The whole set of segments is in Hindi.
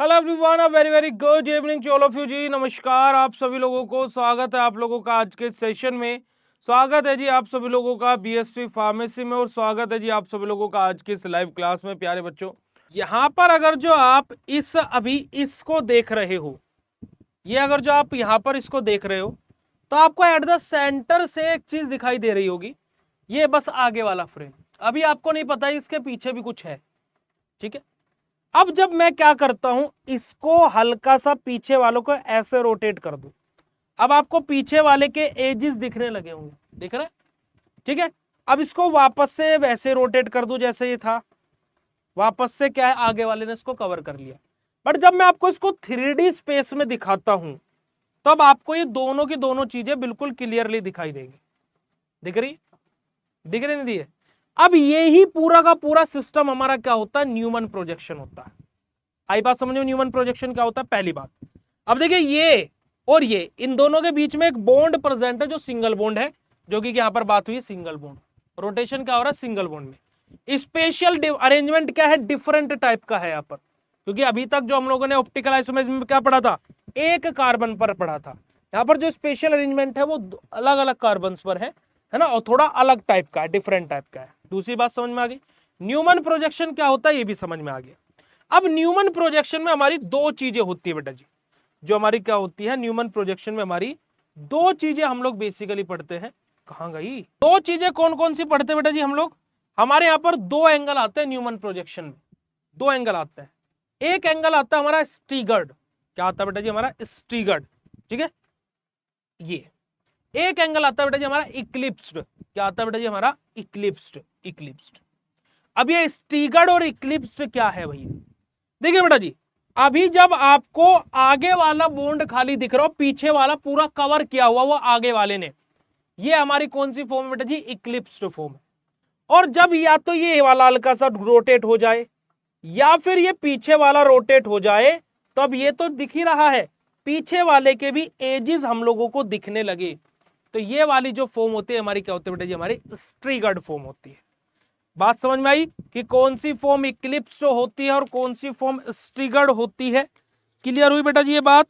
Hello everyone, a very very good evening to all of you ji. नमस्कार आप सभी लोगों को, स्वागत है आप लोगों का आज के सेशन में। स्वागत है जी आप सभी लोगों का बीएसपी फार्मेसी में, और स्वागत है जी आप सभी लोगों का आज की इस लाइव क्लास में। प्यारे बच्चों, यहाँ पर अगर जो आप अभी इसको देख रहे हो, ये अगर जो आप यहाँ पर इसको देख रहे हो, तो आपको एट द सेंटर से एक चीज दिखाई दे रही होगी, ये बस आगे वाला फ्रेम। अभी आपको नहीं पता इसके पीछे भी कुछ है, ठीक है। अब जब मैं क्या करता हूं, इसको हल्का सा पीछे वालों को ऐसे रोटेट कर दूं, अब आपको पीछे वाले के एजेस दिखने लगे होंगे, दिख रहा है, ठीक है। अब इसको वापस से वैसे रोटेट कर दूं जैसे ये था, वापस से क्या है, आगे वाले ने इसको कवर कर लिया। बट जब मैं आपको इसको 3D स्पेस में दिखाता हूं, तब आपको ये दोनों की दोनों चीजें बिल्कुल क्लियरली दिखाई देंगी। दिख रही नहीं दी है। अब यही पूरा का पूरा सिस्टम हमारा क्या होता है, न्यूमन प्रोजेक्शन होता है। आई बात समझ में, न्यूमन प्रोजेक्शन क्या होता है, पहली बात। अब देखिए, ये और ये, इन दोनों के बीच में एक बॉन्ड प्रेजेंट है जो सिंगल बॉन्ड है, जो कि यहां पर बात हुई सिंगल बॉन्ड। रोटेशन क्या हो रहा है, सिंगल बॉन्ड में। स्पेशल अरेंजमेंट क्या है, डिफरेंट टाइप का है यहाँ पर, क्योंकि अभी तक जो हम लोगों ने ऑप्टिकल आइसोमेरिज्म में क्या पढ़ा था, एक कार्बन पर पढ़ा था। यहाँ पर जो स्पेशल अरेंजमेंट है वो अलग अलग कार्बन पर है ना, और थोड़ा अलग टाइप का है, डिफरेंट टाइप का है। दूसरी बात समझ में आ गई, न्यूमन प्रोजेक्शन क्या होता है ये भी समझ में आ गया। अब न्यूमन प्रोजेक्शन में हमारी दो चीजें होती है बेटा जी, जो हमारी क्या होती है, न्यूमन प्रोजेक्शन में हमारी दो चीजें हम लोग बेसिकली पढ़ते हैं। कहां गई दो चीजें, कौन कौन सी पढ़ते हैं बेटा जी हम लोग? हमारे यहां पर दो एंगल आते हैं न्यूमन प्रोजेक्शन में, दो एंगल आता है। एक एंगल आता है हमारा स्टीगर्ड, क्या आता है बेटा जी हमारा, स्टीगर्ड, ठीक है। ये एक एंगल आता है बेटा जी हमारा इक्लिप्स्ड, क्या आता है बेटा जी हमारा, इक्लिप्स्ड। इक्लिप्स्ड। अब ये स्टीगर्ड और इक्लिप्स्ड क्या है भैया? देखिए बेटा जी, अभी जब आपको आगे वाला बॉन्ड खाली दिख रहा हो, पीछे वाला पूरा कवर किया हुआ वो आगे वाले ने, ये हमारी कौन सी फॉर्म है बेटा जी, इक्लिप्स्ड फॉर्म है। और जब या तो ये वाला हल्का सा रोटेट हो जाए, या फिर ये पीछे वाला रोटेट हो जाए, तो अब ये तो दिख ही रहा है, पीछे वाले के भी एजेस हम लोगों को दिखने लगे, तो ये वाली जो फॉर्म होती है हमारी क्या होती है बेटा जी, हमारी स्ट्रिगर्ड फॉर्म होती है। बात समझ में आई कि कौन सी फॉर्म इक्लिप्स होती है और कौन सी फॉर्म स्ट्रिगर्ड होती है? क्लियर हुई बेटा जी ये बात,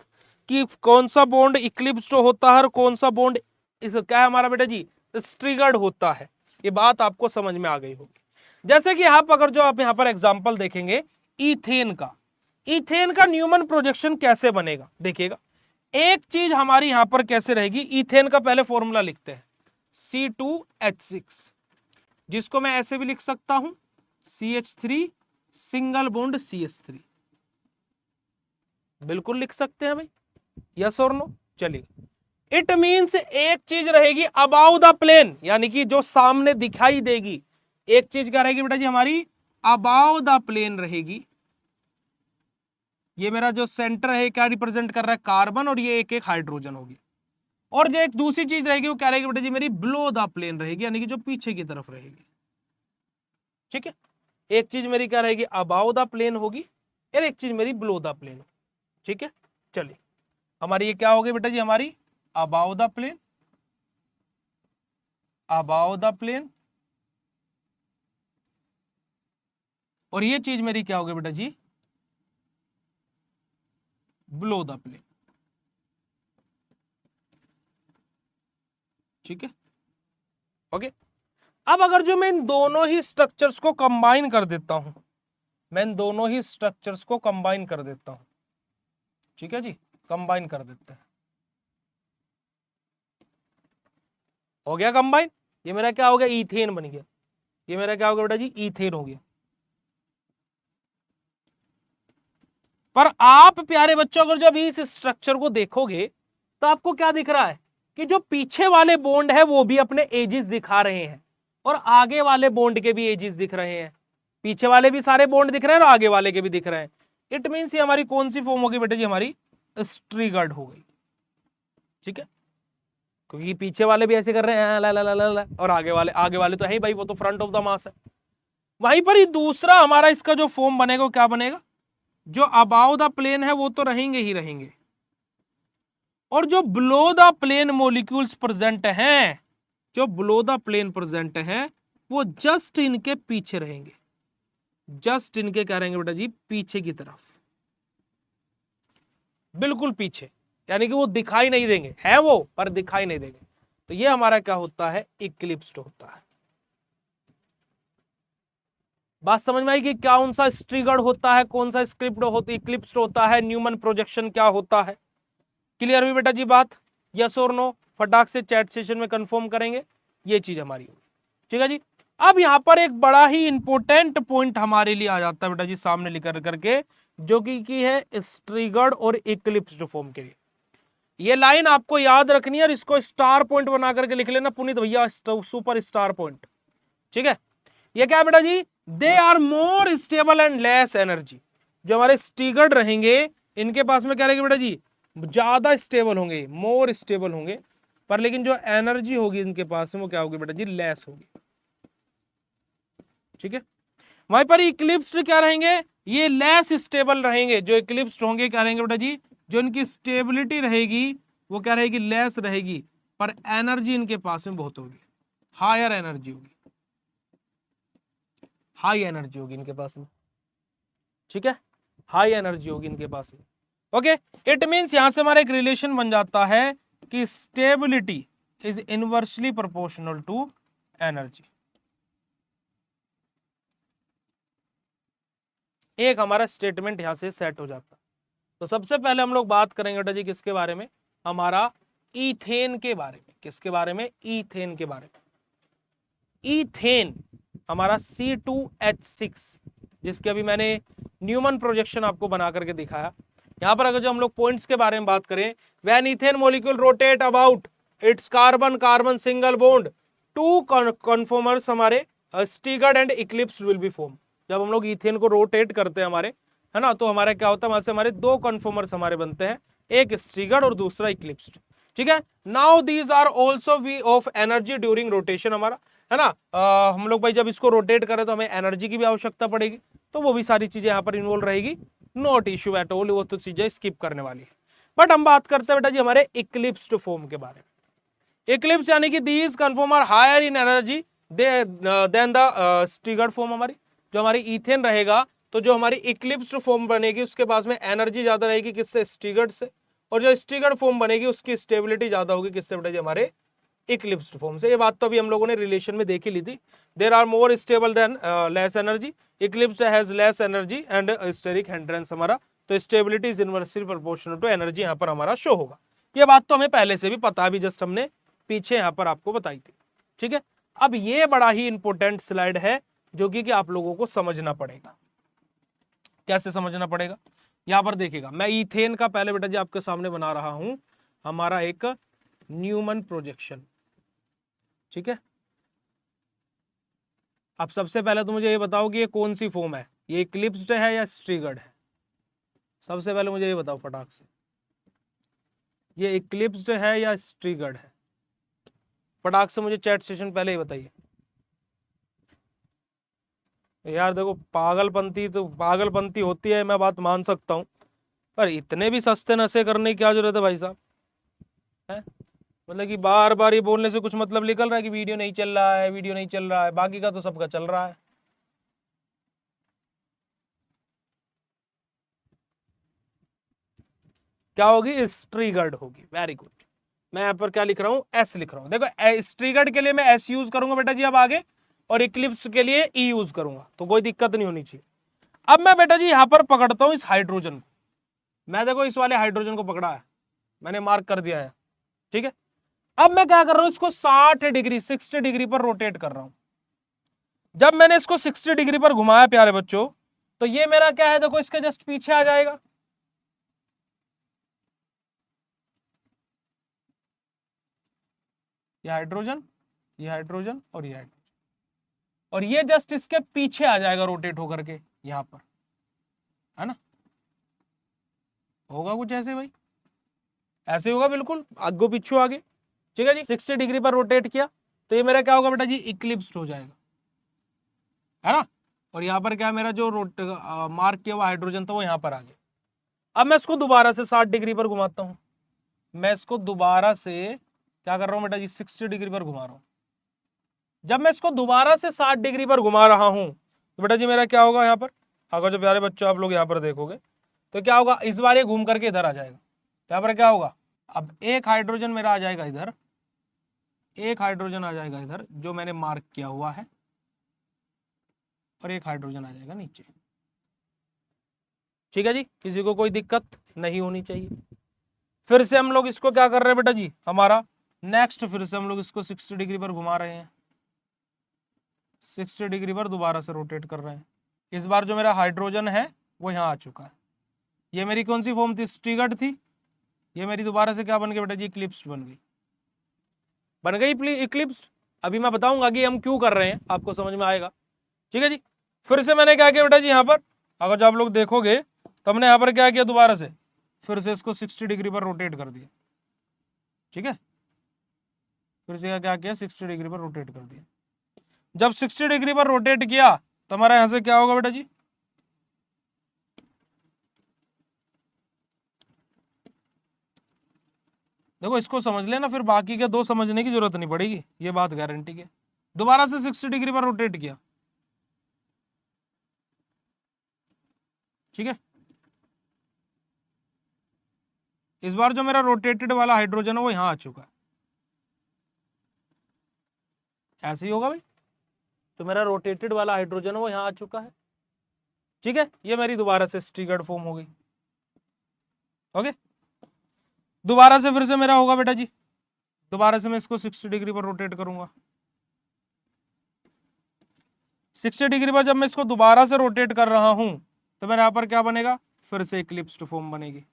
कि कौन सा बॉन्ड इक्लिप्स होता है और कौन सा बॉन्ड इस क्या है हमारा बेटा जी, स्ट्रिगर्ड होता है। ये बात आपको समझ में आ गई होगी। जैसे कि आप अगर जो आप यहां पर एग्जांपल देखेंगे इथेन का, इथेन का न्यूमन प्रोजेक्शन कैसे बनेगा देखिएगा। एक चीज हमारी यहां पर कैसे रहेगी, इथेन का पहले फॉर्मूला लिखते हैं, C2H6, जिसको मैं ऐसे भी लिख सकता हूं, CH3 सिंगल बॉन्ड CH3, बिल्कुल लिख सकते हैं भाई, यस और नो। चलिए, इट मींस एक चीज रहेगी अबाउ द प्लेन, यानी कि जो सामने दिखाई देगी, एक चीज क्या रहेगी बेटा जी हमारी, अबाउ द प्लेन रहेगी। ये मेरा जो सेंटर है क्या रिप्रेजेंट कर रहा है, कार्बन, और ये एक एक हाइड्रोजन होगी। और जो एक दूसरी चीज रहेगी वो क्या रहेगी बेटा जी, मेरी बिलो द प्लेन रहेगी, यानी कि जो पीछे की तरफ रहेगी, ठीक है। एक चीज मेरी क्या रहेगी, अबाउ द प्लेन होगी, और एक चीज मेरी बिलो द प्लेन, ठीक है। चलिए, हमारी ये क्या होगी बेटा जी, हमारी above the plane, above the plane, और ये चीज मेरी क्या होगी बेटा जी, बिलो द प्लेन, ठीक है। ओके। अब अगर जो मैं इन दोनों ही स्ट्रक्चर्स को कंबाइन कर देता हूं, मैं इन दोनों ही स्ट्रक्चर्स को कंबाइन कर देता हूं, ठीक है जी, कंबाइन कर देते हैं, हो गया कंबाइन। ये मेरा क्या हो गया, इथेन बन गया। ये मेरा क्या हो गया बेटा जी, इथेन हो गया। पर आप प्यारे बच्चों अगर जब इस स्ट्रक्चर को देखोगे, तो आपको क्या दिख रहा है कि जो पीछे वाले बॉन्ड है वो भी अपने एजेस दिखा रहे हैं, और आगे वाले बॉन्ड के भी एजेस दिख रहे हैं। पीछे वाले भी सारे बॉन्ड दिख रहे हैं और आगे वाले के भी दिख रहे हैं। इट मींस ये हमारी कौन सी फॉर्म होगी बेटा जी, हमारी स्ट्रिगर्ड हो गई, ठीक है। क्योंकि पीछे वाले भी ऐसे कर रहे हैं ला ला ला ला ला, और आगे वाले तो है ही भाई, वो तो फ्रंट ऑफ द मास है। वहीं पर ही दूसरा हमारा इसका जो फॉर्म बनेगा वो क्या बनेगा, जो अबाउ द प्लेन है वो तो रहेंगे ही रहेंगे, और जो below the plane molecules present हैं, जो बिलो द प्लेन प्रेजेंट हैं, वो जस्ट इनके पीछे रहेंगे, जस्ट इनके क्या रहेंगे बेटा जी, पीछे की तरफ, बिल्कुल पीछे, यानी कि वो दिखाई नहीं देंगे, है वो पर दिखाई नहीं देंगे। तो ये हमारा क्या होता है, इक्लिप्स्ड होता है। बात समझ में आई कि कौन सा स्ट्रिगर्ड होता है, कौन सा स्क्रिप्ट होता, इक्लिप्स्ड होता है, न्यूमन प्रोजेक्शन क्या होता है। क्लियर हुई बेटा जी बात, यस और नो, फटाक से चैट सेशन में कंफर्म करेंगे, ये चीज हमारी होगी। ठीक है जी। अब यहां पर एक बड़ा ही इंपॉर्टेंट पॉइंट हमारे लिए आ जाता है बेटा जी सामने लिख करके, जो कि है स्ट्रिगर्ड और इक्लिप्स्ड फॉर्म के लिए। ये लाइन आपको याद रखनी है और इसको स्टार पॉइंट बना करके लिख लेना पुनीत भैया, सुपर स्टार पॉइंट। ठीक है, ये क्या है बेटा जी, they are more stable and less energy. जो हमारे स्टिगर्ड रहेंगे इनके पास में क्या रहेगी बेटा जी, ज्यादा स्टेबल होंगे, मोर स्टेबल होंगे, पर लेकिन जो एनर्जी होगी इनके पास में वो क्या होगी बेटा जी, लेस होगी। ठीक है, वहीं पर इक्लिप्स्ड क्या रहेंगे, ये लेस स्टेबल रहेंगे। जो इक्लिप्स्ड होंगे क्या रहेंगे बेटा जी, जो इनकी स्टेबिलिटी रहेगी वो क्या रहेगी, लेस रहेगी, पर एनर्जी इनके पास में बहुत होगी, हायर एनर्जी होगी, हाई एनर्जी होगी इनके पास में। ठीक है, हाई एनर्जी होगी इनके पास में। ओके, इट मींस यहां से हमारा एक रिलेशन बन जाता है कि stability is inversely proportional to energy. एक हमारा स्टेटमेंट यहां से सेट हो जाता है। तो सबसे पहले हम लोग बात करेंगे बेटा जी किसके बारे में, हमारा ईथेन के बारे में। किसके बारे में, ईथेन के बारे में। ईथेन हमारा C2H6, जिसके अभी मैंने न्यूमन प्रोजेक्शन आपको बना करके दिखाया। यहां पर अगर जो हम लोग पॉइंट्स के बारे में बात करें, when ethane molecule rotate about its carbon carbon single bond, two conformers हमारे staggered and eclipsed will be form. जब हम लोग ईथेन को रोटेट करते हैं हमारे, है ना, तो हमारे क्या होता है, वहां से हमारे दो कन्फॉर्मर्स हमारे बनते हैं, एक स्टिगर्ड और दूसरा इक्लिप्स्ड। ठीक है, now these are also we of energy during rotation हमारा, है ना। हम लोग भाई जब इसको रोटेट करें तो हमें एनर्जी की भी आवश्यकता पड़ेगी, तो वो भी सारी चीजें यहाँ पर इन्वॉल्व रहेगी, नॉट इश्यू एट ऑल, वो तो चीजें स्किप करने वाली है। बट हम बात करते हैं बेटा जी हमारे इक्लिप्स्ड फॉर्म के बारे में। इक्लिप्स यानी कि these conform are higher in energy than the staggered form. हमारी जो हमारी इथेन रहेगा, तो जो हमारी इक्लिप्स्ड फॉर्म बनेगी उसके पास में एनर्जी ज्यादा रहेगी, किससे, स्टिगर्ड से। और जो स्टिगर्ड फॉर्म बनेगी उसकी स्टेबिलिटी ज्यादा होगी, किससे बेटा जी, हमारे इक्लिप्स्ड फॉर्म से। ये बात तो अभी हम लोगों ने रिलेशन में देख ही ली थी। There are more stable than less energy, eclipsed has less energy and steric hindrance हमारा, तो stability is inversely proportional to energy यहाँ पर हमारा शो होगा। ये बात तो हमें पहले से भी पता है, अभी जस्ट हमने पीछे यहाँ पर आपको बताई थी। ठीक है, अब ये बड़ा ही इंपॉर्टेंट स्लाइड है जो कि आप लोगों को समझना पड़ेगा। कैसे समझना पड़ेगा, यहां पर देखिएगा, मैं ईथेन का पहले बेटा जी आपके सामने बना रहा हूं हमारा एक न्यूमन प्रोजेक्शन। ठीक है, अब सबसे पहले तो मुझे ये बताओ कि ये कौन सी फॉर्म है, ये इक्लिप्स्ड है या स्ट्रिगर्ड है। सबसे पहले मुझे ये बताओ फटाक से, ये इक्लिप्स्ड है या स्ट्रिगर्ड है। फटाक से मुझे चैट सेशन पहले ही बताइए यार। देखो पागलपंती होती है, मैं बात मान सकता हूँ, पर इतने भी सस्ते नशे करने की क्या जरूरत है भाई साहब, है। मतलब कि बार बार ये बोलने से कुछ मतलब निकल रहा है कि वीडियो नहीं चल रहा है, वीडियो नहीं चल रहा है, बाकी का तो सबका चल रहा है। क्या होगी, स्ट्रिगर्ड होगी, वेरी गुड। मैं यहाँ पर क्या लिख रहा हूँ, एस लिख रहा हूँ। देखो स्ट्रिगर्ड के लिए मैं एस यूज करूंगा बेटा जी अब आगे, और इक्लिप्स के लिए ई यूज करूंगा, तो कोई दिक्कत नहीं होनी चाहिए। अब मैं बेटा जी यहाँ पर पकड़ता हूँ इस हाइड्रोजन को, मैं देखो इस वाले हाइड्रोजन को पकड़ा है, मैंने मार्क कर दिया है। ठीक है, अब मैं क्या कर रहा हूं, इसको 60 डिग्री 60 डिग्री पर रोटेट कर रहा हूं। जब मैंने इसको 60 डिग्री पर घुमाया प्यारे बच्चों, तो ये मेरा क्या है, देखो इसके जस्ट पीछे आ जाएगा। ये हाइड्रोजन, ये हाइड्रोजन और ये हाइड्रोजन, और ये जस्ट इसके पीछे आ जाएगा रोटेट होकर के यहां पर, है ना। होगा कुछ ऐसे भाई, ऐसे होगा बिल्कुल, आगे पीछे आगे। ठीक है जी, 60 डिग्री पर रोटेट किया तो ये मेरा क्या होगा बेटा जी, इक्लिप्स्ड हो जाएगा, है ना। और यहाँ पर क्या मेरा जो मार्क किया हुआ हाइड्रोजन था वो यहाँ पर आ गया। अब मैं इसको दोबारा से 60 डिग्री पर घुमाता हूं, मैं इसको दोबारा से क्या कर रहा हूं बेटा जी, 60 डिग्री पर घुमा रहा हूं। जब मैं इसको दोबारा से 60 डिग्री पर घुमा रहा हूं तो बेटा जी मेरा क्या होगा, यहाँ पर अगर जो प्यारे बच्चों आप लोग यहाँ पर देखोगे तो क्या होगा, इस बार ये घूम करके इधर आ जाएगा, यहाँ पर क्या होगा, अब एक हाइड्रोजन मेरा आ जाएगा इधर, एक हाइड्रोजन आ जाएगा इधर जो मैंने मार्क किया हुआ है, और एक हाइड्रोजन आ जाएगा नीचे। ठीक है जी, किसी को कोई दिक्कत नहीं होनी चाहिए। फिर से हम लोग इसको क्या कर रहे हैं बेटा जी, हमारा नेक्स्ट फिर से हम लोग इसको 60 डिग्री पर घुमा रहे हैं, 60 डिग्री पर दोबारा से रोटेट कर रहे हैं। इस बार जो मेरा हाइड्रोजन है वो यहाँ आ चुका है। ये मेरी कौन सी फॉर्म थी, स्ट्रिगर्ड थी, ये मेरी दोबारा से क्या बन गई बेटा जी, इक्लिप्स बन गई, बन गई इक्लिप्स। अभी मैं बताऊंगा कि हम क्यों कर रहे हैं, आपको समझ में आएगा। ठीक है जी, फिर से मैंने क्या किया बेटा जी, यहाँ पर अगर जो आप लोग देखोगे तो हमने यहाँ पर क्या किया, दोबारा से फिर से इसको 60 डिग्री पर रोटेट कर दिया। ठीक है, फिर से क्या किया, 60 डिग्री पर रोटेट कर दिया। जब 60 डिग्री पर रोटेट किया तो हमारा यहां से क्या होगा बेटा जी, देखो इसको समझ लेना, फिर बाकी के दो समझने की जरूरत नहीं पड़ेगी, ये बात गारंटी है। दोबारा से 60 डिग्री पर रोटेट किया। ठीक है, इस बार जो मेरा रोटेटेड वाला हाइड्रोजन है वो यहां आ चुका है, ऐसे ही होगा भाई, तो मेरा रोटेटेड वाला हाइड्रोजन है वो यहां आ चुका है। ठीक है, ये मेरी दोबारा से स्ट्रिगर्ड फॉर्म हो गई। ओके, दोबारा से फिर से मेरा होगा बेटा जी, दोबारा से मैं इसको 60 डिग्री पर रोटेट करूंगा। 60 डिग्री पर जब मैं इसको दोबारा से रोटेट कर रहा हूं तो मेरे यहां पर क्या बनेगा, फिर से इक्लिप्स्ड फॉर्म बनेगी,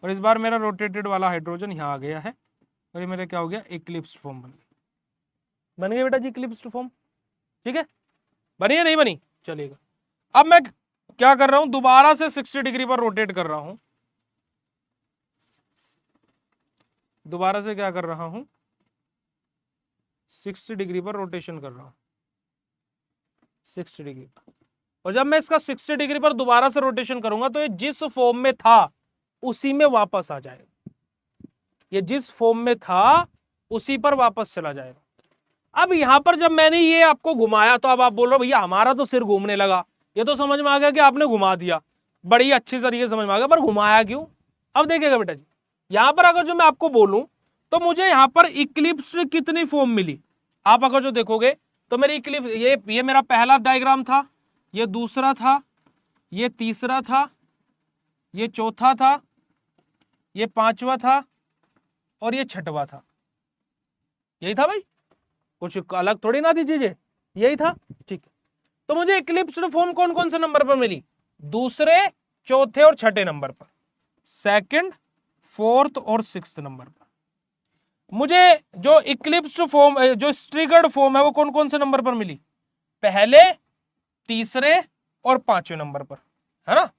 और इस बार मेरा रोटेटेड वाला हाइड्रोजन यहां आ गया है, और ये मेरा क्या हो गया, इक्लिप्स्ड फॉर्म बन गई बेटा जी, इक्लिप्स्ड फॉर्म। ठीक है, बनी है नहीं बनी, चलेगा। अब मैं क्या कर रहा हूं, दोबारा से 60 डिग्री पर रोटेट कर रहा हूं, दोबारा से क्या कर रहा हूं, 60 डिग्री पर रोटेशन कर रहा हूं, 60 डिग्री पर। और जब मैं इसका 60 डिग्री पर दोबारा से रोटेशन करूंगा तो ये जिस फॉर्म में था उसी में वापस आ जाएगा, ये जिस फॉर्म में था उसी पर वापस चला जाएगा। अब यहां पर जब मैंने ये आपको घुमाया तो अब आप बोल रहे हो भैया हमारा तो सिर घूमने लगा, ये तो समझ में आ गया कि आपने घुमा दिया, बड़ी अच्छी तरीके समझ में आ गया, पर घुमाया क्यों। अब देखिएगा बेटा जी, यहां पर अगर जो मैं आपको बोलूं तो मुझे यहां पर इक्लिप्स कितनी फॉर्म मिली, आप अगर जो देखोगे तो मेरी इक्लिप्स, ये मेरा पहला डायग्राम था, ये दूसरा था, ये तीसरा था, ये चौथा था, ये पांचवा था, और ये छठवा था। यही था भाई, कुछ अलग थोड़ी ना थी चीजें, यही था। ठीक है, तो मुझे इक्लिप्स्ड फॉर्म कौन कौन से नंबर पर मिली, दूसरे, चौथे और छठे नंबर पर, सेकंड, फोर्थ और सिक्स्थ नंबर पर। मुझे जो इक्लिप्स्ड फॉर्म, जो स्ट्रिगर्ड फॉर्म है वो कौन कौन से नंबर पर मिली, पहले, तीसरे और पांचवें नंबर पर, है ना,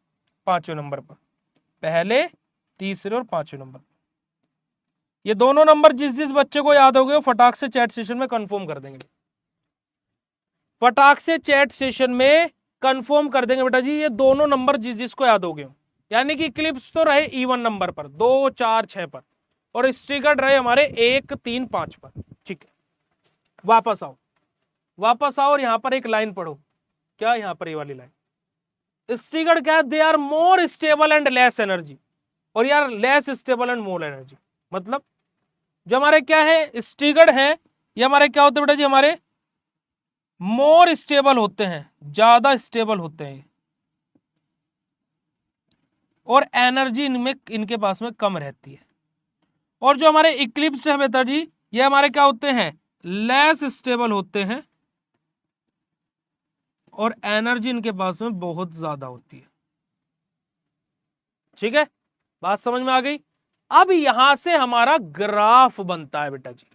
पांचवें नंबर पर, पहले, तीसरे और पांचवें नंबर। ये दोनों नंबर जिस जिस बच्चे को याद हो गए वो फटाक से चैट सेशन में कंफर्म कर देंगे, फटाक से चैट सेशन में कंफर्म कर देंगे बेटा जी, ये दोनों नंबर जिस जिसको याद हो गए, यानी कि क्लिप्स तो रहे इवन नंबर पर 2, 4, 6 पर, और स्ट्रिगर्ड रहे हमारे 1, 3, 5 पर। ठीक है, वापस आओ, वापस आओ और यहां पर एक लाइन पढ़ो, क्या यहां पर ये वाली लाइन, स्ट्रिगर्ड क्या है, they are more stable and less energy, और यार less stable and more energy, मतलब जो हमारे क्या है स्ट्रिगर्ड है, ये हमारे क्या होते हैं बेटा जी, हमारे मोर स्टेबल होते हैं, ज्यादा स्टेबल होते हैं, और एनर्जी इनमें इनके पास में कम रहती है। और जो हमारे इक्लिप्स है बेटा जी, ये हमारे क्या होते हैं, लेस स्टेबल होते हैं, और एनर्जी इनके पास में बहुत ज्यादा होती है। ठीक है, बात समझ में आ गई। अब यहां से हमारा ग्राफ बनता है बेटा जी,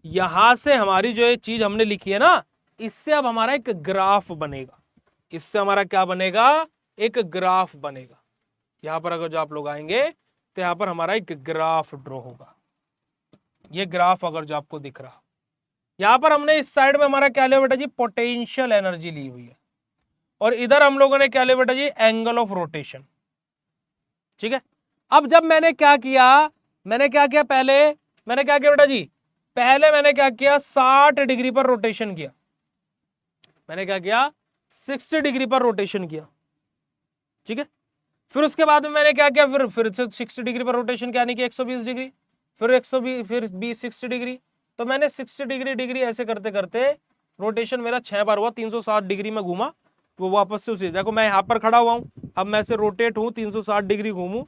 यहां से हमारी जो ये चीज हमने लिखी है ना, इससे अब हमारा एक ग्राफ बनेगा, इससे हमारा क्या बनेगा, एक ग्राफ बनेगा। यहां पर अगर जो आप लोग आएंगे तो यहां पर हमारा एक ग्राफ ड्रॉ होगा, ये ग्राफ अगर जो आपको दिख रहा, यहां पर हमने इस साइड में हमारा क्या लिया बेटा जी, पोटेंशियल एनर्जी ली हुई है, और इधर हम लोगों ने क्या लिया बेटा जी, एंगल ऑफ रोटेशन। ठीक है, अब जब मैंने क्या किया, मैंने क्या किया, पहले मैंने क्या किया बेटा जी, पहले मैंने क्या किया, 60 डिग्री पर रोटेशन किया, मैंने क्या किया, 60 डिग्री पर रोटेशन किया। ठीक है। फिर उसके बाद में मैंने क्या किया, फिर से 60 डिग्री पर रोटेशन किया, यानी कि 120 डिग्री, फिर 120, फिर 60 डिग्री। तो मैंने 60 डिग्री ऐसे करते करते रोटेशन मेरा 6 बार हुआ, 360 डिग्री में घूमा। वो वापस से उसी, देखो मैं यहाँ पर खड़ा हुआ हूँ, अब मैं से रोटेट हूँ, 360 डिग्री घूमू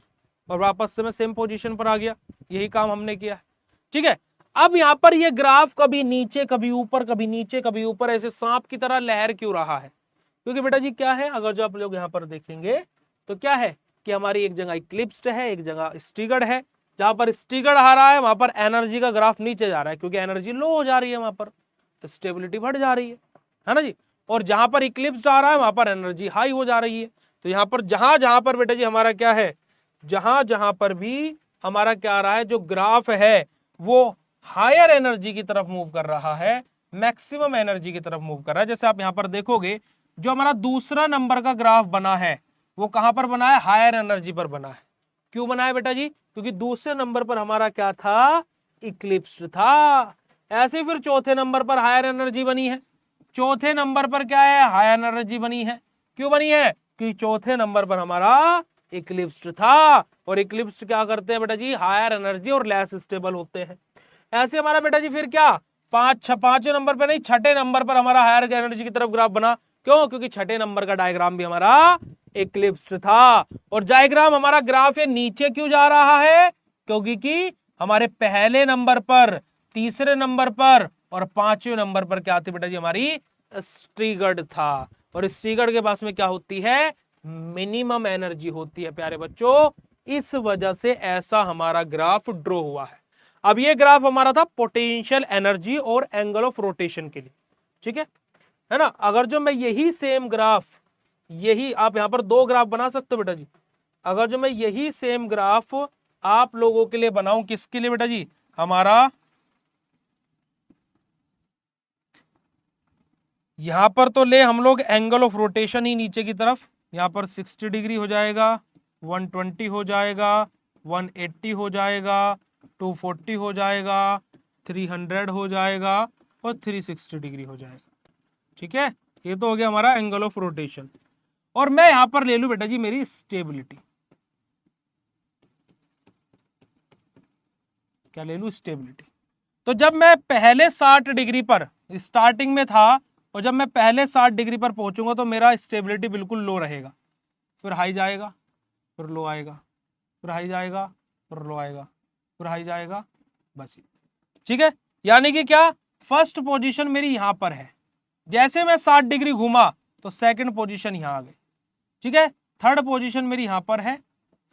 और वापस से मैं सेम पोजीशन पर आ गया। यही काम हमने किया, ठीक है। अब यहाँ पर ये ग्राफ कभी नीचे कभी ऊपर, कभी नीचे कभी ऊपर, ऐसे सांप की तरह लहर क्यों रहा है? क्योंकि बेटा जी क्या है, अगर जो आप लोग यहाँ पर देखेंगे तो क्या है कि हमारी एक जगह इक्लिप्स्ड है, एक जगह स्टिगर्ड है। जहां पर स्टिगर्ड आ रहा है वहां पर एनर्जी का ग्राफ नीचे जा रहा है, क्योंकि एनर्जी लो हो जा रही है, वहां पर स्टेबिलिटी बढ़ जा रही है ना जी। और जहां पर इक्लिप्स आ रहा है वहां पर एनर्जी हाई हो जा रही है। तो यहाँ पर जहां जहां पर बेटा जी हमारा क्या है, जहां जहां पर भी हमारा क्या आ रहा है, जो ग्राफ है वो हायर एनर्जी की तरफ मूव कर रहा है, मैक्सिमम एनर्जी की तरफ मूव कर रहा है। जैसे आप यहाँ पर देखोगे, जो हमारा दूसरा नंबर का ग्राफ बना है वो कहां पर बना है, हायर एनर्जी पर बना है। क्यों बना है बेटा जी, क्योंकि दूसरे नंबर पर हमारा क्या था, इक्लिप्स था। ऐसे फिर चौथे नंबर पर हायर एनर्जी बनी है, चौथे नंबर पर क्या है, हायर एनर्जी बनी है। क्यों बनी है, क्योंकि चौथे नंबर पर हमारा इक्लिप्स था, और इक्लिप्स क्या करते हैं बेटा जी, हायर एनर्जी और लेस स्टेबल होते हैं। ऐसे हमारा बेटा जी फिर क्या, पांचवें नंबर पर नहीं, छठे नंबर पर हमारा हायर एनर्जी की तरफ ग्राफ बना। क्यों, क्योंकि छठे नंबर का डायग्राम भी हमारा इक्लिप्स था। और डायग्राम हमारा ग्राफ ये नीचे क्यों जा रहा है, क्योंकि कि हमारे पहले नंबर पर, तीसरे नंबर पर और पांचवें नंबर पर क्या थी बेटा जी, हमारी स्ट्रिगर्ड था। और स्ट्रिगर्ड के पास में क्या होती है, मिनिमम एनर्जी होती है प्यारे बच्चों। इस वजह से ऐसा हमारा ग्राफ ड्रॉ हुआ है। अब ये ग्राफ हमारा था पोटेंशियल एनर्जी और एंगल ऑफ रोटेशन के लिए, ठीक है ना। अगर जो मैं यही सेम ग्राफ, यही आप यहां पर दो ग्राफ बना सकते हो बेटा जी। अगर जो मैं यही सेम ग्राफ आप लोगों के लिए बनाऊं, किसके लिए बेटा जी, हमारा यहां पर तो ले हम लोग एंगल ऑफ रोटेशन ही नीचे की तरफ, यहां पर 60 डिग्री हो जाएगा, 120 हो जाएगा, 180 हो जाएगा, 240 हो जाएगा, 300 हो जाएगा और 360 डिग्री हो जाएगा, ठीक है। ये तो हो गया हमारा एंगल ऑफ रोटेशन। और मैं यहां पर ले लू बेटा जी मेरी स्टेबिलिटी, क्या ले लू, स्टेबिलिटी। तो जब मैं पहले 60 डिग्री पर स्टार्टिंग में था, और जब मैं पहले 60 डिग्री पर पहुंचूंगा तो मेरा स्टेबिलिटी बिल्कुल लो रहेगा, फिर हाई जाएगा, फिर लो आएगा, फिर हाई जाएगा, फिर लो आएगा, फिर हाई जाएगा, बस, ठीक है। यानी कि क्या, फर्स्ट पोजीशन मेरी यहां पर है, जैसे मैं 60 डिग्री घूमा तो सेकंड पोजीशन यहां आ गई, ठीक है। थर्ड पोजीशन मेरी यहां पर है,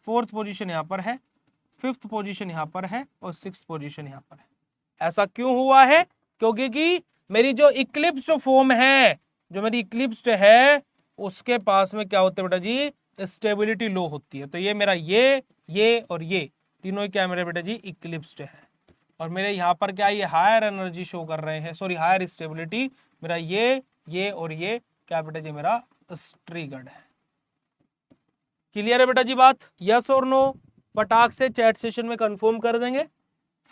फोर्थ पोजीशन यहां पर है, फिफ्थ पोजीशन यहां पर है और सिक्स्थ पोजीशन यहां पर है। ऐसा क्यों हुआ है, क्योंकि कि मेरी जो इक्लिप्स फॉर्म है, जो मेरी इक्लिप्स है, उसके पास में क्या होता है बेटा जी, स्टेबिलिटी लो होती है। तो ये मेरा ये और ये तीनों ही क्या है मेरे बेटा जी, इक्लिप्स्ड है। और मेरे यहाँ पर क्या, ये हायर एनर्जी शो कर रहे हैं, सॉरी हायर स्टेबिलिटी। मेरा ये और ये क्या बेटा जी, मेरा स्ट्रिगर्ड है। क्लियर है बेटा जी बात, यस और नो? फटाक से चैट सेशन में कंफर्म कर देंगे,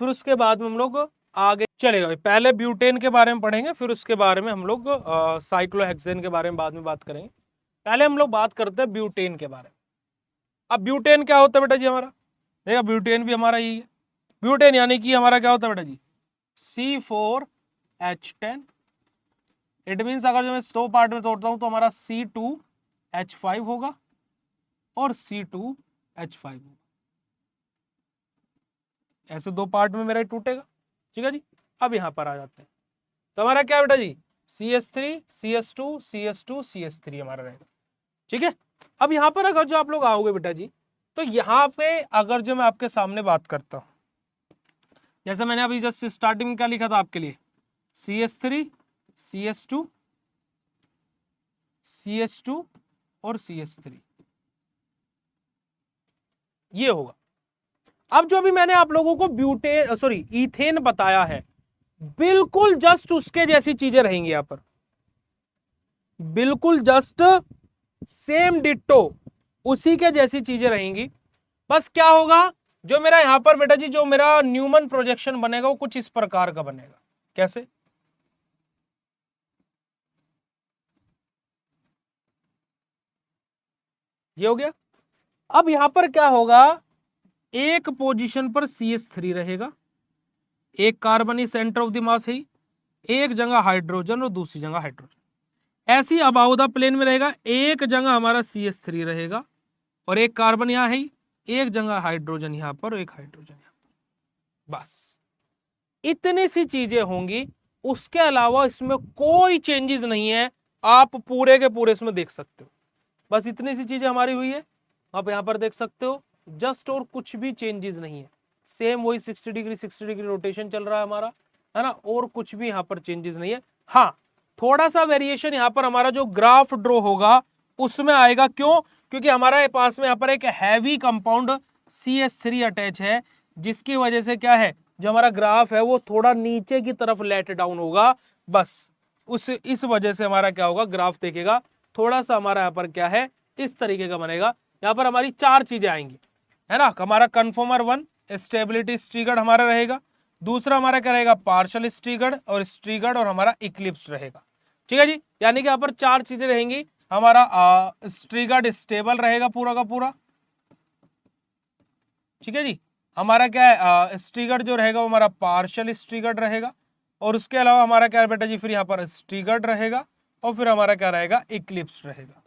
फिर उसके बाद में हम लोग आगे चलेगा। पहले ब्यूटेन के बारे में पढ़ेंगे, फिर उसके बारे में हम लोग साइक्लोहेक्सेन के बारे में बाद में बात करेंगे। पहले हम लोग बात करते हैं ब्यूटेन के बारे में। अब ब्यूटेन क्या होता है बेटा जी हमारा, देखा ब्यूटेन भी हमारा यही है। ब्यूटेन यानी कि हमारा क्या होता है बेटा जी, C4H10। इट मीन्स अगर जो मैं 2 पार्ट में तोड़ता हूं तो हमारा C2H5 होगा और C2H5 होगा, ऐसे 2 पार्ट में मेरा टूटेगा, ठीक है जी। अब यहां पर आ जाते हैं, तो हमारा क्या बेटा जी, CS3 CS2 CS2 CS3 हमारा रहेगा, ठीक है। अब यहां पर अगर जो आप लोग आओगे बेटा जी, तो यहां पे अगर जो मैं आपके सामने बात करता हूं, जैसे मैंने अभी जस्ट स्टार्टिंग में क्या लिखा था आपके लिए, CS3 CS2 CS2 और CS3, ये होगा। अब जो अभी मैंने आप लोगों को ब्यूटेन सॉरी इथेन बताया है, बिल्कुल जस्ट उसके जैसी चीजें रहेंगी यहां पर, बिल्कुल जस्ट सेम डिट्टो उसी के जैसी चीजें रहेंगी। बस क्या होगा, जो मेरा यहां पर बेटा जी, जो मेरा न्यूमन प्रोजेक्शन बनेगा वो कुछ इस प्रकार का बनेगा। कैसे, ये हो गया। अब यहां पर क्या होगा, एक पोजीशन पर CH3 रहेगा, एक carbon he centre of the mass है, एक जगह हाइड्रोजन और दूसरी जगह हाइड्रोजन। ऐसी अबाउट द प्लेन में रहेगा, एक जगह हमारा CH3 रहेगा और एक कार्बन यहां है, एक जगह हाइड्रोजन यहां पर और एक हाइड्रोजन यहां पर। बस इतनी सी चीजें होंगी, उसके अलावा इसमें कोई चेंजेस नहीं है। आप पूरे के पूरे इसमें देख सकते हो, बस इतनी सी चीजें हमारी हुई है, आप यहां पर देख सकते हो जस्ट, और कुछ भी चेंजेस नहीं है। सेम वही 60 डिग्री रोटेशन चल रहा है हमारा, है ना, और कुछ भी यहां पर चेंजेस नहीं है। हाँ, थोड़ा सा वेरिएशन यहां पर हमारा जो ग्राफ ड्रॉ होगा उसमें आएगा। क्यों? क्योंकि हमारे पास में यहां पर एक हैवी कंपाउंड CH3 अटैच है, जिसकी वजह से क्या है, जो हमारा ग्राफ है वो थोड़ा नीचे की तरफ लेट डाउन होगा। बस इस वजह से हमारा क्या होगा, ग्राफ देखेगा थोड़ा सा हमारा यहाँ पर क्या है, इस तरीके का बनेगा। यहाँ पर हमारी चार चीजें आएंगी, है ना। हमारा कन्फर्मर 1 स्टेबिलिटी स्ट्रिगर्ड हमारा रहेगा, दूसरा हमारा क्या रहेगा, पार्शियल स्ट्रिगर्ड और हमारा इक्लिप्स रहेगा। ठीक है जी, यानी कि यहाँ पर चार चीजें रहेंगी। हमारा स्ट्रिगर्ड स्टेबल रहेगा पूरा का पूरा, ठीक है जी। हमारा क्या है, स्ट्रिगर्ड जो रहेगा वो हमारा पार्शियल स्ट्रिगर्ड रहेगा, और उसके अलावा हमारा क्या है बेटा जी, फिर यहाँ पर स्ट्रिगर्ड रहेगा, और फिर हमारा क्या रहेगा, इक्लिप्स रहेगा।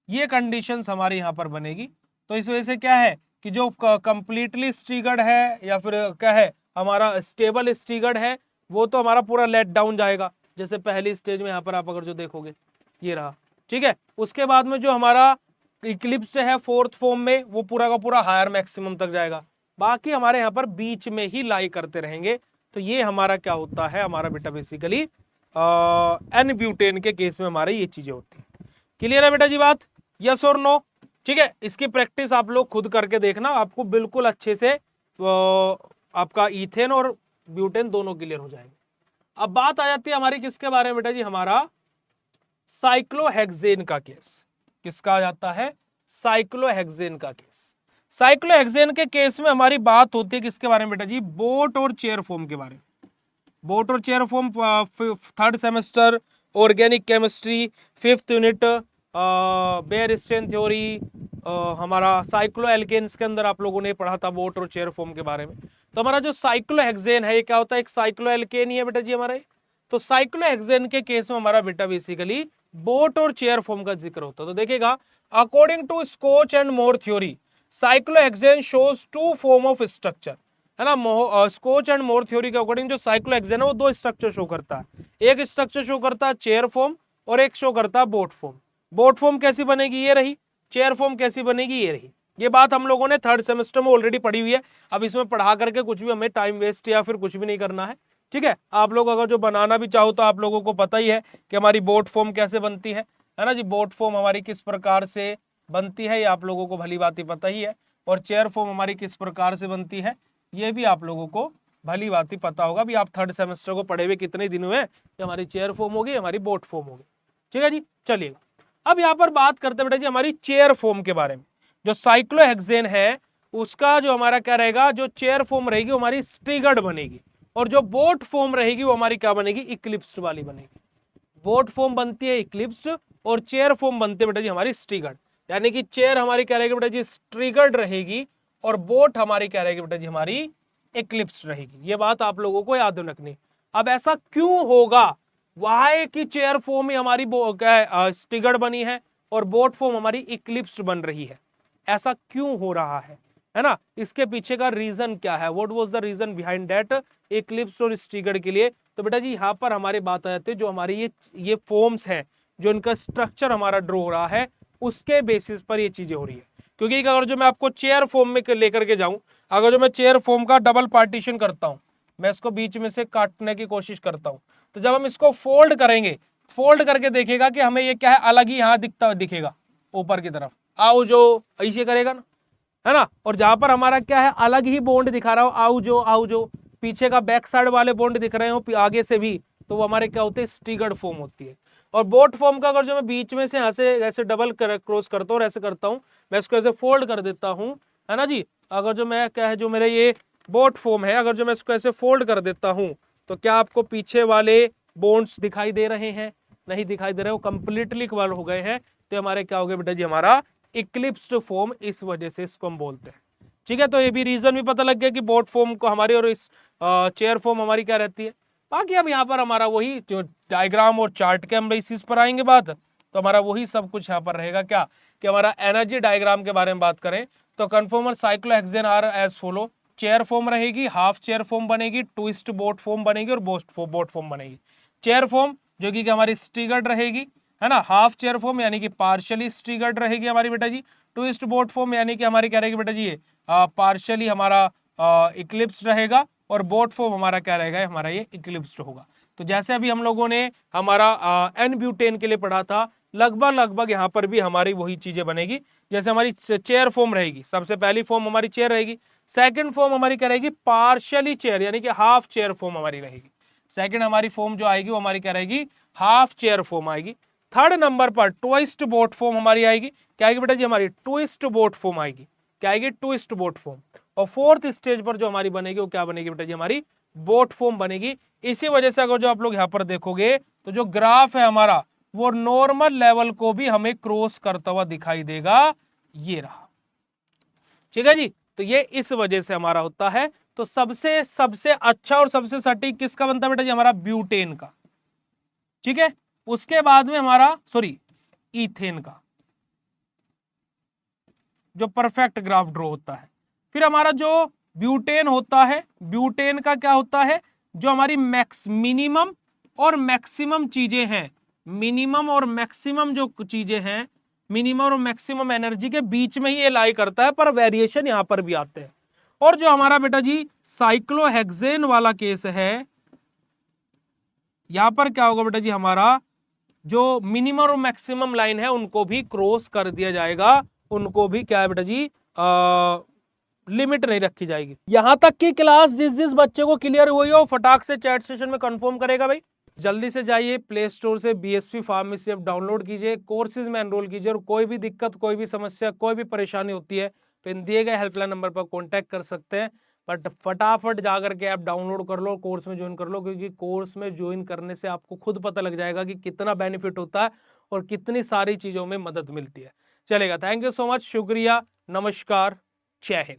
ये कंडीशंस हमारी यहाँ पर बनेगी। तो इस वजह से क्या है कि जो कंप्लीटली स्ट्रिगर्ड है या फिर क्या है हमारा स्टेबल स्ट्रिगर्ड है, वो तो हमारा पूरा लेट डाउन जाएगा, जैसे पहली स्टेज में यहाँ पर आप अगर जो देखोगे ये रहा, ठीक है। उसके बाद में जो हमारा इक्लिप्स है फोर्थ फॉर्म में, वो पूरा का पूरा हायर मैक्सिमम तक जाएगा, बाकी हमारे यहाँ पर बीच में ही लाई करते रहेंगे। तो ये हमारा क्या होता है, हमारा बेटा बेसिकली एन ब्यूटेन के केस में हमारे ये चीजें होती है। क्लियर है बेटा जी बात, यस और नो? ठीक है, इसकी प्रैक्टिस आप लोग खुद करके देखना, आपको बिल्कुल अच्छे से आपका ईथेन और ब्यूटेन दोनों क्लियर हो जाएंगे। अब बात आ जाती है हमारी किसके बारे में बेटा जी, हमारा साइक्लोहेक्सेन का केस। किसका आ जाता है, साइक्लोहेक्सेन का केस। साइक्लोहेक्सेन के केस में हमारी बात होती है किसके बारे में बेटा जी, बोट और चेयर फॉर्म के बारे में। बोट और chair form third semester organic chemistry fifth unit Baeyer strain theory, हमारा साइक्लो एल्केन्स के अंदर आप लोगों ने पढ़ा था बोट और चेयर फॉर्म के बारे में। तो हमारा जो साइक्लोहेक्सेन है ये क्या होता है, एक साइक्लो एल्केन ही है बेटा जी हमारे। तो साइक्लोहेक्सेन के केस में हमारा बेटा बेसिकली बोट और चेयर फॉर्म का जिक्र होता है। तो देखिएगा, अकॉर्डिंग टू स्कॉच and Mohr theory cyclohexane shows two form of structure, है ना। स्कॉच एंड मोर थ्योरी के अकॉर्डिंग जो साइक्लोहेक्सेन है वो दो स्ट्रक्चर शो करता है, एक स्ट्रक्चर शो करता है चेयर फॉर्म और एक शो करता है बोट फॉर्म। बोट फॉर्म कैसी बनेगी, ये रही, चेयर फॉर्म कैसी बनेगी, ये रही। ये बात हम लोगों ने थर्ड सेमेस्टर में ऑलरेडी पढ़ी हुई है, अब इसमें पढ़ा करके कुछ भी हमें टाइम वेस्ट या फिर कुछ भी नहीं करना है, ठीक है। आप लोग अगर जो बनाना भी चाहो तो आप लोगों को पता ही है कि हमारी बोट फॉर्म कैसे बनती है ना जी। बोट फॉर्म हमारी किस प्रकार से बनती है ये आप लोगों को भली बात ही पता ही है, और चेयर फॉर्म हमारी किस प्रकार से बनती है ये भी आप लोगों को भली बात ही पता होगा। भी आप थर्ड सेमेस्टर को पढ़े हुए कितने दिन हुए कि हमारी चेयर फॉर्म होगी, हमारी बोट फॉर्म होगी, ठीक है जी। चलिए अब यहाँ पर बात करते हैं बेटा जी हमारी चेयर फॉर्म के बारे में। जो साइक्लोहेक्सेन है उसका जो हमारा क्या रहेगा, जो चेयर फॉर्म रहेगी वो हमारी स्ट्रिगर्ड बनेगी, और जो बोट फॉर्म रहेगी वो हमारी क्या बनेगी, इक्लिप्स्ड वाली बनेगी। बोट फॉर्म बनती है इक्लिप्स्ड और चेयर फॉर्म बनती है बेटा जी हमारी स्ट्रिगर्ड। यानी कि चेयर हमारी क्या रहेगी बेटा जी, स्ट्रिगर्ड रहेगी, और बोट हमारी क्या रहेगी बेटा जी, हमारी इक्लिप्स्ड रहेगी। ये बात आप लोगों को याद रखनी। अब ऐसा क्यों होगा, वाई की चेयर फॉर्म ही हमारी क्या स्ट्रिगर्ड बनी है और बोट फॉर्म हमारी इक्लिप्स्ड बन रही है, ऐसा क्यों हो रहा है ना। इसके पीछे का रीजन क्या है, what was the reason behind that eclipse और स्ट्रिगर्ड के लिए। तो बेटा जी यहाँ पर हमारी बात आ जाती है, जो हमारी ये फॉर्म्स हैं, जो इनका स्ट्रक्चर हमारा ड्रॉ हो रहा है उसके बेसिस पर ये चीजें हो रही है। क्योंकि अगर जो मैं आपको चेयर फॉर्म में लेकर के जाऊं, अगर जो मैं चेयर फॉर्म का डबल पार्टीशन करता हूं, मैं इसको बीच में से काटने की कोशिश करता हूं, तो जब हम इसको फोल्ड करेंगे, फोल्ड करके देखेगा कि हमें ये क्या है, अलग ही यहाँ दिखेगा ऊपर की तरफ, आओ जो ऐसे करेगा ना, है ना। और जहां पर हमारा क्या है, अलग ही बॉन्ड दिखा रहा हो, आओ जो पीछे का बैक साइड वाले बॉन्ड दिख रहे हो आगे से भी, तो वो हमारे क्या होते हैं, स्ट्रिगर्ड फॉर्म होती है। और बोट फॉर्म का अगर जो मैं बीच में से यहाँ से ऐसे डबल क्रॉस करता हूँ और ऐसे करता हूँ, मैं इसको ऐसे फोल्ड कर देता हूँ, है ना जी। अगर जो मैं क्या है, जो मेरे ये बोट फॉर्म है, अगर जो मैं इसको ऐसे फोल्ड कर देता हूँ, तो क्या आपको पीछे वाले बॉन्ड्स दिखाई दे रहे हैं, नहीं दिखाई दे रहे, वो कंप्लीटली कवर हो गए हैं। तो हमारे क्या हो गया बेटा जी, हमारा इक्लिप्स्ड फॉर्म, इस वजह से इसको हम बोलते हैं। ठीक है, तो ये भी रीजन भी पता लग गया कि बोट फॉर्म को हमारी और इस चेयर फॉर्म हमारी क्या रहती है। बाकी अब यहाँ पर हमारा वही जो डायग्राम और चार्ट के हम बेसिस पर आएंगे बात, तो हमारा वही सब कुछ यहाँ पर रहेगा क्या, कि हमारा एनर्जी डायग्राम के बारे में बात करें तो conformer cyclohexane are as follow, chair form रहेगी, हाफ चेयर फॉर्म बनेगी, ट्विस्ट बोट फॉर्म बनेगी और बोट फॉर्म बनेगी। चेयर फॉर्म जो कि हमारी स्टिगर्ड रहेगी, है ना, हाफ चेयर फॉर्म यानी कि पार्शियली स्टिगर्ड रहेगी हमारी बेटा जी, ट्विस्ट बोट फॉर्म यानी कि हमारी क्या रहेगी बेटा जी, ये पार्शियली हमारा इक्लिप्स रहेगा, और बोट फॉर्म हमारा क्या रहेगा, हमारा ये इक्लिप्स्ड होगा। तो जैसे अभी हम लोगों ने हमारा एन ब्यूटेन के लिए पढ़ा था, लगभग यहाँ पर भी हमारी वही चीजें बनेगी। जैसे हमारी चेयर फॉर्म रहेगी, सबसे पहली फॉर्म हमारी चेयर रहेगी, सेकंड फॉर्म हमारी क्या रहेगी, पार्शियली चेयर यानी कि हाफ चेयर फॉर्म हमारी रहेगी। सेकंड हमारी फॉर्म जो आएगी वो हमारी क्या रहेगी, हाफ चेयर फॉर्म आएगी। थर्ड नंबर पर ट्विस्ट बोट फॉर्म हमारी आएगी, क्या आएगी बेटा जी, हमारी ट्विस्ट बोट फॉर्म आएगी, क्या आएगी, ट्विस्ट बोट फॉर्म। और फोर्थ स्टेज पर जो हमारी बनेगी वो क्या बनेगी बेटा जी, हमारी बोट फॉर्म बनेगी। इसी वजह से अगर जो आप लोग यहाँ पर देखोगे तो जो ग्राफ है हमारा वो नॉर्मल लेवल को भी हमें क्रॉस करता हुआ दिखाई देगा, ये रहा। ठीक है जी, तो ये इस वजह से हमारा होता है। तो सबसे अच्छा और सबसे सटीक किसका बनता है बेटा जी, हमारा ब्यूटेन का। ठीक है, उसके बाद में हमारा ईथेन का जो परफेक्ट ग्राफ ड्रॉ होता है। फिर हमारा जो ब्यूटेन होता है, ब्यूटेन का क्या होता है, जो हमारी मिनिमम और मैक्सिमम चीजें हैं, मिनिमम और मैक्सिमम जो चीजें हैं, मिनिमम और मैक्सिमम एनर्जी के बीच में ही ये लाई करता है, पर वेरिएशन यहां पर भी आते हैं। और जो हमारा बेटा जी साइक्लोहेक्सेन वाला केस है, यहां पर क्या होगा बेटा जी, हमारा जो मिनिमम और मैक्सिमम लाइन है उनको भी क्रॉस कर दिया जाएगा, उनको भी क्या है बेटा जी, लिमिट नहीं रखी जाएगी। यहां तक की क्लास जिस जिस बच्चे को क्लियर हुई हो फटाक से चैट सेशन में कंफर्म करेगा भाई। जल्दी से जाइए प्ले स्टोर से बीएसपी फार्मेसी ऐप डाउनलोड कीजिए, कोर्सेज में एनरोल कीजिए, और कोई भी दिक्कत, कोई भी समस्या, कोई भी परेशानी होती है तो इन दिए गए हेल्पलाइन नंबर पर कॉन्टैक्ट कर सकते हैं। बट फटाफट जाकर के ऐप डाउनलोड कर लो, कोर्स में ज्वाइन कर लो, क्योंकि कोर्स में ज्वाइन करने से आपको खुद पता लग जाएगा कि कितना बेनिफिट होता है और कितनी सारी चीजों में मदद मिलती है। चलेगा, थैंक यू सो मच, शुक्रिया, नमस्कार, जय हिंद।